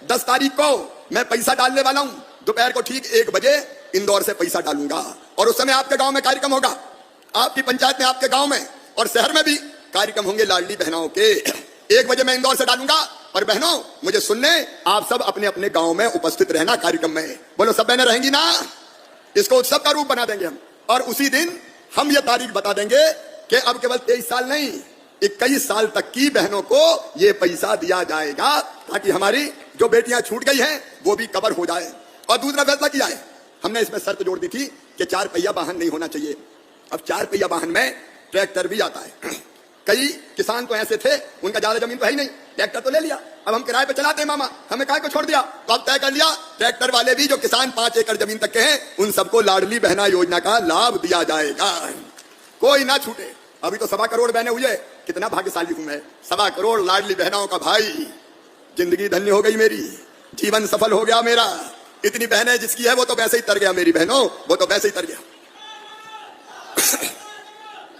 10 तारीख को मैं पैसा डालने वाला हूं। दोपहर को ठीक 1 बजे इंदौर से पैसा डालूंगा और उस समय आपके गांव में कार्यक्रम होगा, आपकी पंचायत में, आपके गांव में और शहर में भी कार्यक्रम होंगे लाडली बहनों के। 1 बजे मैं इंदौर से डालूंगा और बहनों मुझे सुनने आप सब अपने अपने गांव में उपस्थित रहना कार्यक्रम में। बोलो सब बहनें रहेंगी ना? इसको उत्सव का रूप बना देंगे हम और उसी दिन हम ये तारीख बता देंगे कि अब केवल 23 साल नहीं 21 साल तक की बहनों को ये पैसा दिया जाएगा ताकि हमारी जो बेटियां छूट गई हैं वो भी कवर हो जाए। और दूसरा फैसला किया है हमने, इसमें शर्त जोड़ दी थी कि 4 पहिया वाहन नहीं होना चाहिए। अब 4 पहिया वाहन में ट्रैक्टर भी आता है। कई किसान तो ऐसे थे उनका ज्यादा जमीन तो है ही नहीं, ट्रैक्टर तो ले लिया, अब हम किराए पे चलाते हैं मामा, हमें काय को छोड़ दिया। तो अब तय कर लिया ट्रैक्टर वाले भी जो किसान 5 एकड़ जमीन तक के हैं उन सबको लाडली बहना योजना का लाभ दिया जाएगा, कोई ना छूटे। अभी तो 1.25 करोड़ बहने हुई है, कितना भाग्यशाली हूं मैं। 1.25 करोड़ लाडली बहनों का भाई, जिंदगी धन्य हो गई मेरी, जीवन सफल हो गया मेरा। इतनी बहनें जिसकी है वो तो वैसे ही तर गया मेरी बहनों, वो तो वैसे ही तर गया।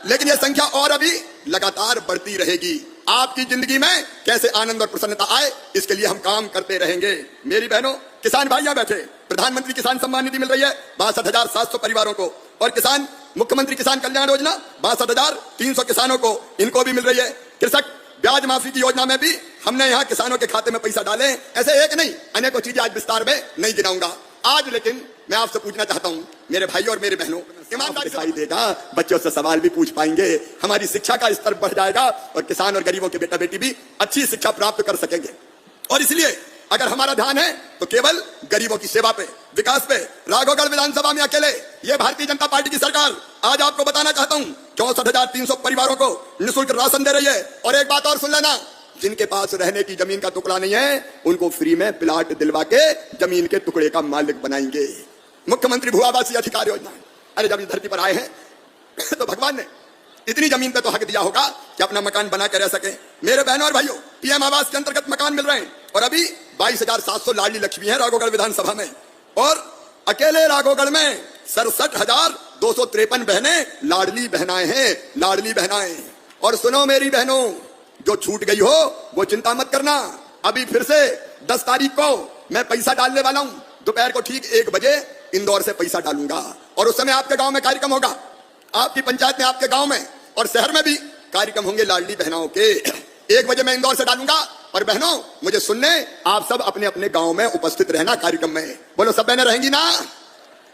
लेकिन यह संख्या और अभी लगातार बढ़ती रहेगी। आपकी जिंदगी में कैसे आनंद और प्रसन्नता आए इसके लिए हम काम करते रहेंगे। मेरी बहनों, किसान भाइयां बैठे, प्रधानमंत्री किसान सम्मान निधि मिल रही है 62,700 परिवारों को और किसान मुख्यमंत्री किसान कल्याण योजना 62,300 किसानों को, इनको भी मिल रही है। कृषक ब्याज माफी की योजना में भी हमने यहाँ किसानों के खाते में पैसा डाले। ऐसे एक नहीं अनेकों चीजें आज विस्तार में नहीं गिनाऊंगा आज, लेकिन मैं आपसे पूछना चाहता हूँ मेरे भाई और मेरे बहनों, ईमानदारी दिखाई देगा, बच्चों से सवाल भी पूछ पाएंगे, हमारी शिक्षा का स्तर बढ़ जाएगा और किसान और गरीबों के बेटा बेटी भी अच्छी शिक्षा प्राप्त कर सकेंगे। और इसलिए अगर हमारा ध्यान है तो केवल गरीबों की सेवा पे, विकास पे। राघवगढ़ विधानसभा में अकेले ये भारतीय जनता पार्टी की सरकार, आज आपको बताना चाहता हूँ 64,300 परिवारों को निःशुल्क राशन दे रही है। और एक बात और सुन लेना, जिनके पास रहने की जमीन का टुकड़ा नहीं है उनको फ्री में प्लाट दिलवा के जमीन के टुकड़े का मालिक बनाएंगे। मुख्यमंत्री भू आवासीय अधिकार योजना। अरे जब इस धरती पर आए हैं तो भगवान ने इतनी जमीन पे तो हक दिया होगा कि अपना मकान बना के रह सके। मेरे बहनों और भाइयों, पीएम आवास के अंतर्गत मकान मिल रहे हैं और अभी 22,700 लाडली लक्ष्मी है राघवगढ़ विधानसभा में। और अकेले राघवगढ़ में 67,253 बहनें लाडली बहनाएं हैं, लाडली बहनाएं। और सुनो मेरी बहनों, जो छूट गई हो वो चिंता मत करना। अभी फिर से 10 तारीख को मैं पैसा डालने वाला हूं। दोपहर को ठीक 1 बजे इंदौर से पैसा डालूंगा और उस समय आपके गांव में कार्यक्रम होगा, आपकी पंचायत में, आपके गांव में और शहर में भी कार्यक्रम होंगे लाडली बहनों के। 1 बजे मैं इंदौर से डालूंगा और बहनों मुझे सुनने आप सब अपने अपने गांव में उपस्थित रहना कार्यक्रम में। बोलो सब बहनें रहेंगी ना?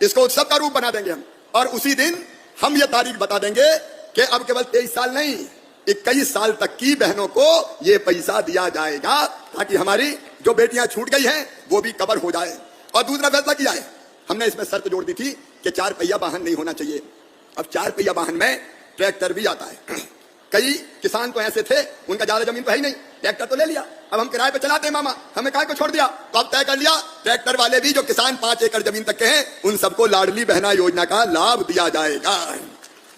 इसको उत्सव का रूप बना देंगे हम और उसी दिन हम ये तारीख बता देंगे कि अब केवल 23 साल नहीं 21 साल तक की बहनों को ये पैसा दिया जाएगा ताकि हमारी जो बेटियां छूट गई हैं वो भी कवर हो जाए। और दूसरा फैसला किया है हमने, इसमें शर्त जोड़ दी थी कि 4 पहिया वाहन नहीं होना चाहिए। अब 4 पहिया वाहन में ट्रैक्टर भी आता है। कई किसान तो ऐसे थे उनका ज्यादा जमीन तो है ही नहीं, ट्रैक्टर तो ले लिया, अब हम किराए पे चलाते हैं मामा, हमें काय को छोड़ दिया। तो अब तय कर लिया ट्रैक्टर वाले भी जो किसान 5 एकड़ जमीन तक के हैं उन सबको लाडली बहना योजना का लाभ दिया जाएगा,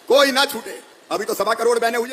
कोई ना छूटे। अभी तो 1.25 करोड़ बहने हुई।